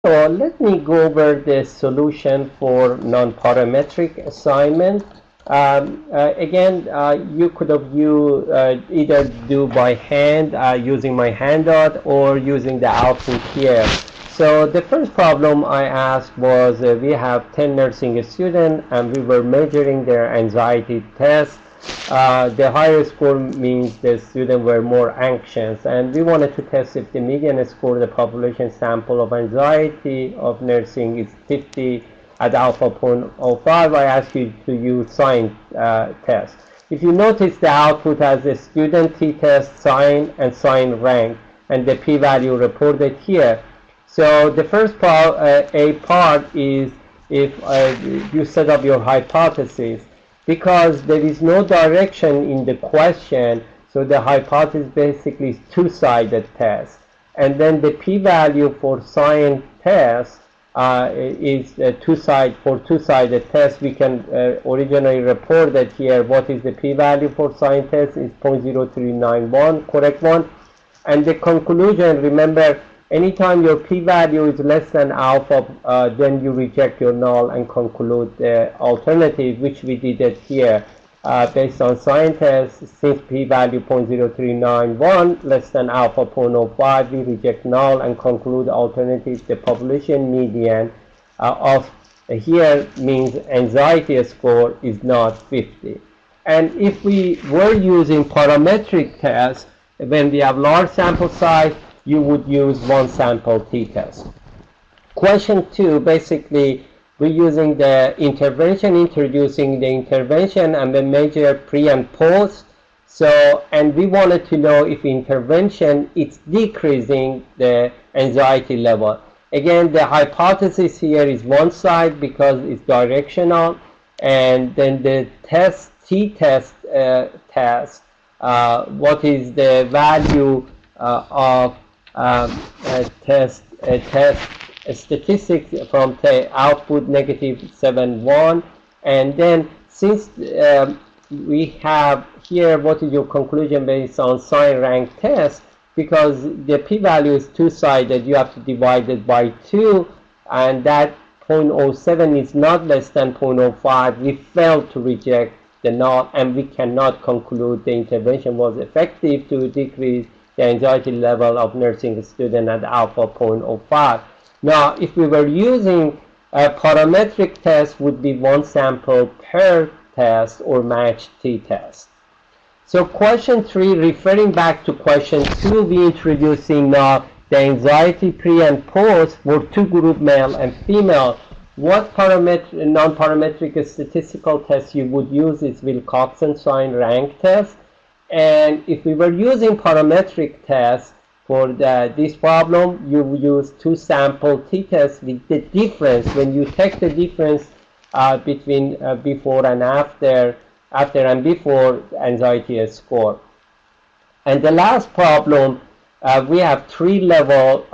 So let me go over the solution for non-parametric assignment. Again, you could have either do by hand using my handout or using the output here. So the first problem I asked was we have 10 nursing students and we were measuring their anxiety test. The higher score means the students were more anxious, and we wanted to test if the median score, the population sample of anxiety of nursing is 50 at alpha 0.05. I ask you to use sign test. If you notice, the output has the student t-test, sign, and sign rank, and the p-value reported here. So the first part is if you set up your hypothesis. Because there is no direction in the question, so the hypothesis basically is two-sided test. And then the p-value for sign test is two-sided test. We can originally report that here. What is the p-value for sign test? Is 0.0391, correct one. And the conclusion, remember, anytime your p-value is less than alpha, then you reject your null and conclude the alternative, which we did it here. Based on sign test, since p-value 0.0391 less than alpha 0.05, we reject null and conclude alternative. The population median of here means anxiety score is not 50. And if we were using parametric tests, when we have large sample size, you would use one sample t-test. Question 2, basically, we're using the intervention, introducing the intervention and the measure pre and post. So, and we wanted to know if intervention is decreasing the anxiety level. Again, the hypothesis here is one side because it's directional, and then the test, t-test test, what is the value of test statistics from the output -7.1, and then since we have here what is your conclusion based on sign rank test, because the p-value is two-sided, you have to divide it by 2, and that 0.07 is not less than 0.05. We failed to reject the null, and we cannot conclude the intervention was effective to decrease the anxiety level of nursing student at alpha 0.05. Now, if we were using a parametric test, would be one sample per test or matched t-test. So question 3, referring back to question 2, we introducing now the anxiety pre and post for two group, male and female. What non-parametric statistical test you would use is Wilcoxon sign rank test. And if we were using parametric tests for this problem, you use two sample t-tests with the difference. When you take the difference between before and after and before anxiety score. And the last problem, we have 3 level,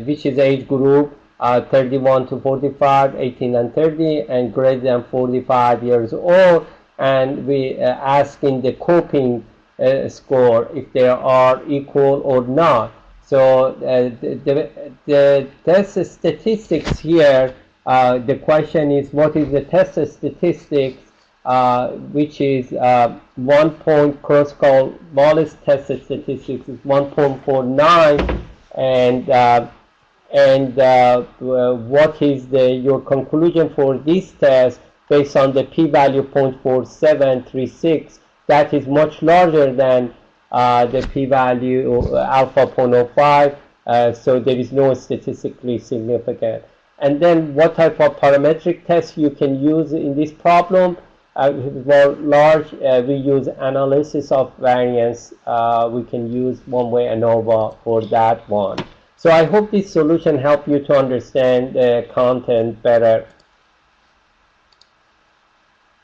which is age group 31 to 45, 18 and 30, and greater than 45 years old. And we asking the coping score if they are equal or not. So the test statistics here, the question is what is the test statistics, which is 1 point cross-call Wallace test statistics is 1.49, and what is your conclusion for this test based on the p-value 0.4736, that is much larger than the p-value alpha 0.05, so there is no statistically significant. And then what type of parametric test you can use in this problem? For large, we use analysis of variance. We can use one-way ANOVA for that one. So I hope this solution helped you to understand the content better.